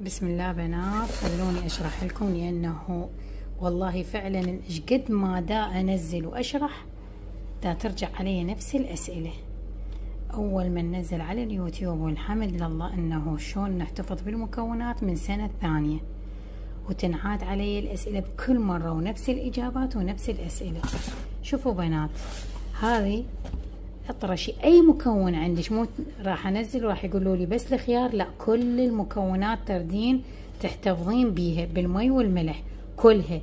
بسم الله بنات، خلوني اشرح لكم لانه والله فعلا ايش قد ما دا انزل واشرح دا ترجع علي نفس الاسئله. اول ما ننزل على اليوتيوب والحمد لله انه شلون نحتفظ بالمكونات من سنه ثانيه، وتنعاد علي الاسئله بكل مره ونفس الاجابات ونفس الاسئله. شوفوا بنات، هذه اطرشي اي مكون عندك، مو راح انزل وراح يقولوا لي بس الخيار، لا، كل المكونات تردين تحتفظين بيها بالمي والملح كلها.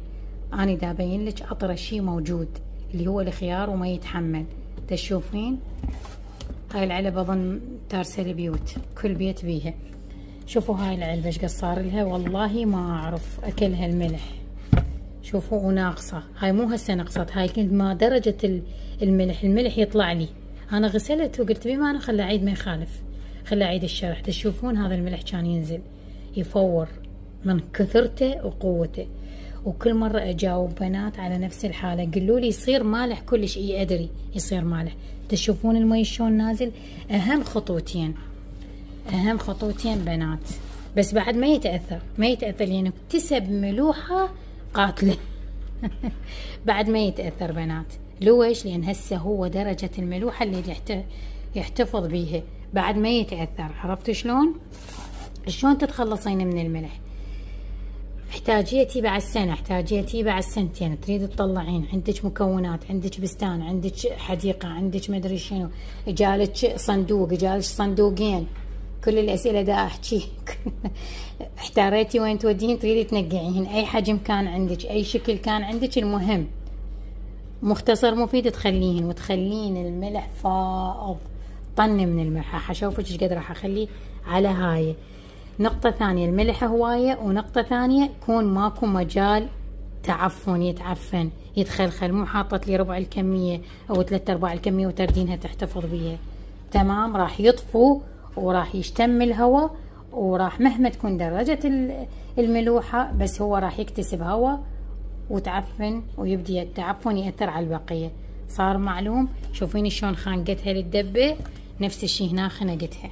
انا دا ابين لك اطرشي موجود اللي هو الخيار وما يتحمل. تشوفين هاي العلبه اظن تارسه البيوت، كل بيت بيها. شوفوا هاي العلبه ايش قد صار لها، والله ما اعرف اكلها الملح. شوفوا وناقصه، هاي مو هسه نقصت، هاي كنت ما درجه الملح يطلع لي. انا غسلت وقلت بما انا خلي اعيد، ما يخالف خلي اعيد الشرح. تشوفون هذا الملح كان ينزل يفور من كثرته وقوته، وكل مره اجاوب بنات على نفس الحاله. قالوا لي يصير مالح كلش، اي ادري يصير مالح. تشوفون المي شلون نازل. اهم خطوتين بنات، بس بعد ما يتاثر لانه اكتسب ملوحه قاتله. بعد ما يتاثر بنات. ليش؟ لان هسه هو درجه الملوحه اللي يحتفظ بيها بعد ما يتاثر. عرفتوا شلون تتخلصين من الملح؟ احتاجيتي بعد سنه، احتاجيتي بعد سنتين، تريد تطلعين عندك مكونات، عندك بستان، عندك حديقه، عندك مدري شنو، جالك صندوق، جالك صندوقين، كل الاسئله دا احكي. احتاريتي وين تودين، تريدي تنقعين، اي حجم كان عندك، اي شكل كان عندك، المهم مختصر مفيد تخلين، وتخلين الملح فائض. طن من الملح راح اشوفك ايش قد راح اخليه على هاي. نقطة ثانية، الملح هواية، ونقطة ثانية يكون ماكو مجال تعفن، يتعفن يتخلخل، مو حاطط لي ربع الكمية او 3/4 الكمية وتردينها تحتفظ بيها. تمام، راح يطفو وراح يشتم الهواء، وراح مهما تكون درجة الملوحة بس هو راح يكتسب هواء وتعفن، ويبدي التعفن يأثر على البقية. صار معلوم؟ شوفيني شلون خانقتها للدبة، نفس الشي هنا خنقتها.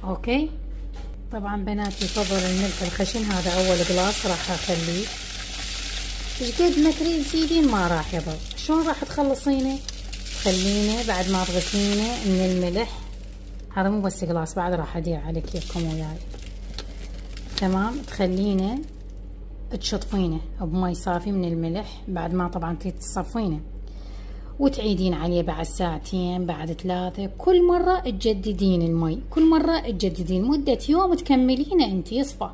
اوكي. طبعا بنات يفضل الملح الخشن، هذا اول قلاص راح اخليه. ايش قد ما تريد تزيدين ما راح يضر. شلون راح تخلصينه؟ تخلينه بعد ما تغسلينه من الملح، هذا مو بس قلاص، بعد راح ادير على كيفكم وياي. تمام، تخلينه تشطفينه بمي صافي من الملح، بعد ما طبعا تريد تصفينه، وتعيدين عليه بعد ساعتين، بعد 3، كل مرة تجددين المي، كل مرة تجددين، مدة يوم تكملينه انت يصفى.